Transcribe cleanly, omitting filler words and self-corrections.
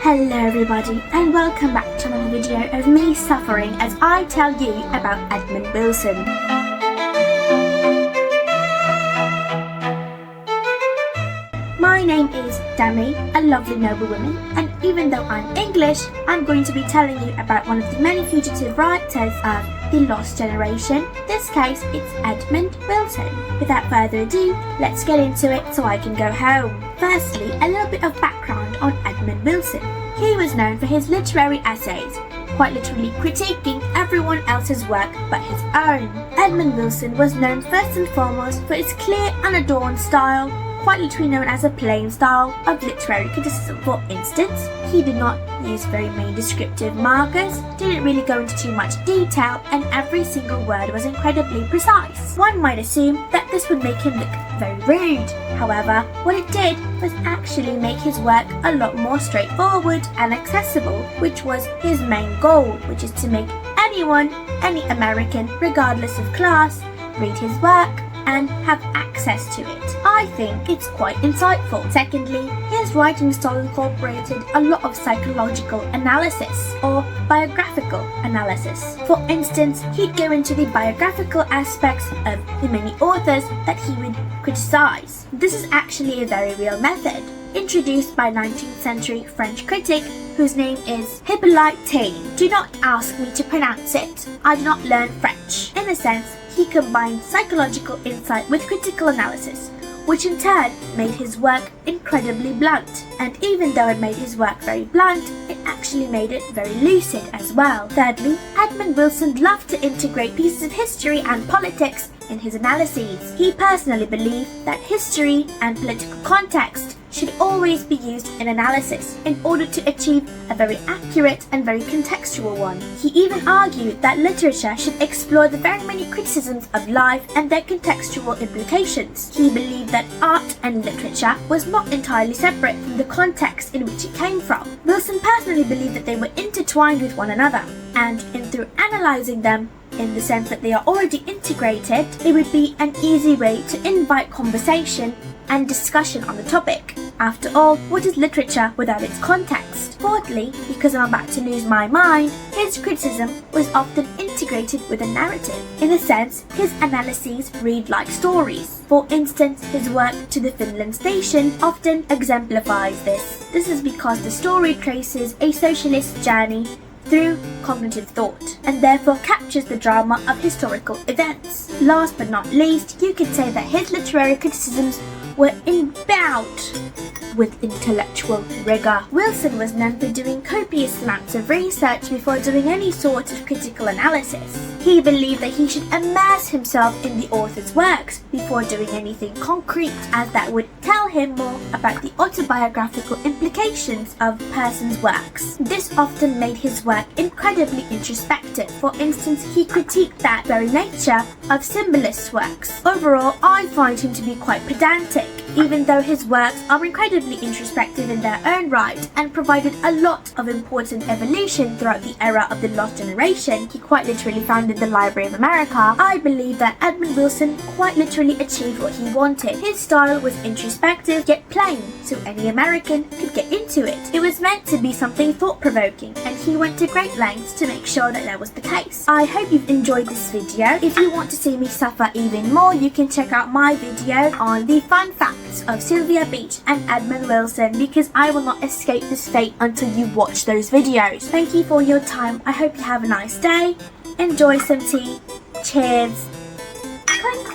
Hello everybody and welcome back to another video of me suffering as I tell you about Edmund Wilson. My name is Demi, a lovely noblewoman, and even though I'm English, I'm going to be telling you about one of the many fugitive writers of the lost generation. In this case, it's Edmund Wilson. Without further ado, let's get into it so I can go home. Firstly, a little bit of background on Edmund Wilson. He was known for his literary essays, quite literally critiquing everyone else's work but his own. Edmund Wilson was known first and foremost for his clear, unadorned style, quite literally known as a plain style of literary criticism. For instance, he did not use very many descriptive markers, didn't really go into too much detail, and every single word was incredibly precise. One might assume that this would make him look very rude. However, what it did was actually make his work a lot more straightforward and accessible, which was his main goal, which is to make anyone, any American, regardless of class, read his work and have access to it. I think it's quite insightful. Secondly, his writing style incorporated a lot of psychological analysis or biographical analysis. For instance, he'd go into the biographical aspects of the many authors that he would criticize. This is actually a very real method, introduced by 19th century French critic whose name is Hippolyte Taine. Do not ask me to pronounce it. I did not learn French. In a sense, he combined psychological insight with critical analysis, which in turn made his work incredibly blunt. And even though it made his work very blunt, it actually made it very lucid as well. Thirdly, Edmund Wilson loved to integrate pieces of history and politics in his analyses. He personally believed that history and political context should always be used in analysis in order to achieve a very accurate and very contextual one. He even argued that literature should explore the very many criticisms of life and their contextual implications. He believed that art and literature was not entirely separate from the context in which it came from. Wilson personally believed that they were intertwined with one another, and through analysing them, in the sense that they are already integrated, it would be an easy way to invite conversation and discussion on the topic. After all, what is literature without its context? Fourthly, because I'm about to lose my mind, his criticism was often integrated with a narrative. In a sense, his analyses read like stories. For instance, his work To the Finland Station often exemplifies this. This is because the story traces a socialist journey through cognitive thought, and therefore captures the drama of historical events. Last but not least, you could say that his literary criticisms were endowed with intellectual rigor. Wilson was known for doing copious amounts of research before doing any sort of critical analysis. He believed that he should immerse himself in the author's works before doing anything concrete, as that would tell him more about the autobiographical implications of a person's works. This often made his work incredibly introspective. For instance, he critiqued that very nature of symbolist works. Overall, I find him to be quite pedantic, even though his works are incredibly introspective in their own right and provided a lot of important evolution throughout the era of the lost generation. He quite literally founded the Library of America. I believe that Edmund Wilson quite literally achieved what he wanted. His style was introspective yet plain, so any American could get into it. It was meant to be something thought-provoking, and he went to great lengths to make sure that was the case. I hope you've enjoyed this video. If you want to see me suffer even more, you can check out my video on the fun facts of Sylvia Beach and Edmund Wilson, because I will not escape this fate until you watch those videos. Thank you for your time. I hope you have a nice day. Enjoy some tea. Cheers. Clink.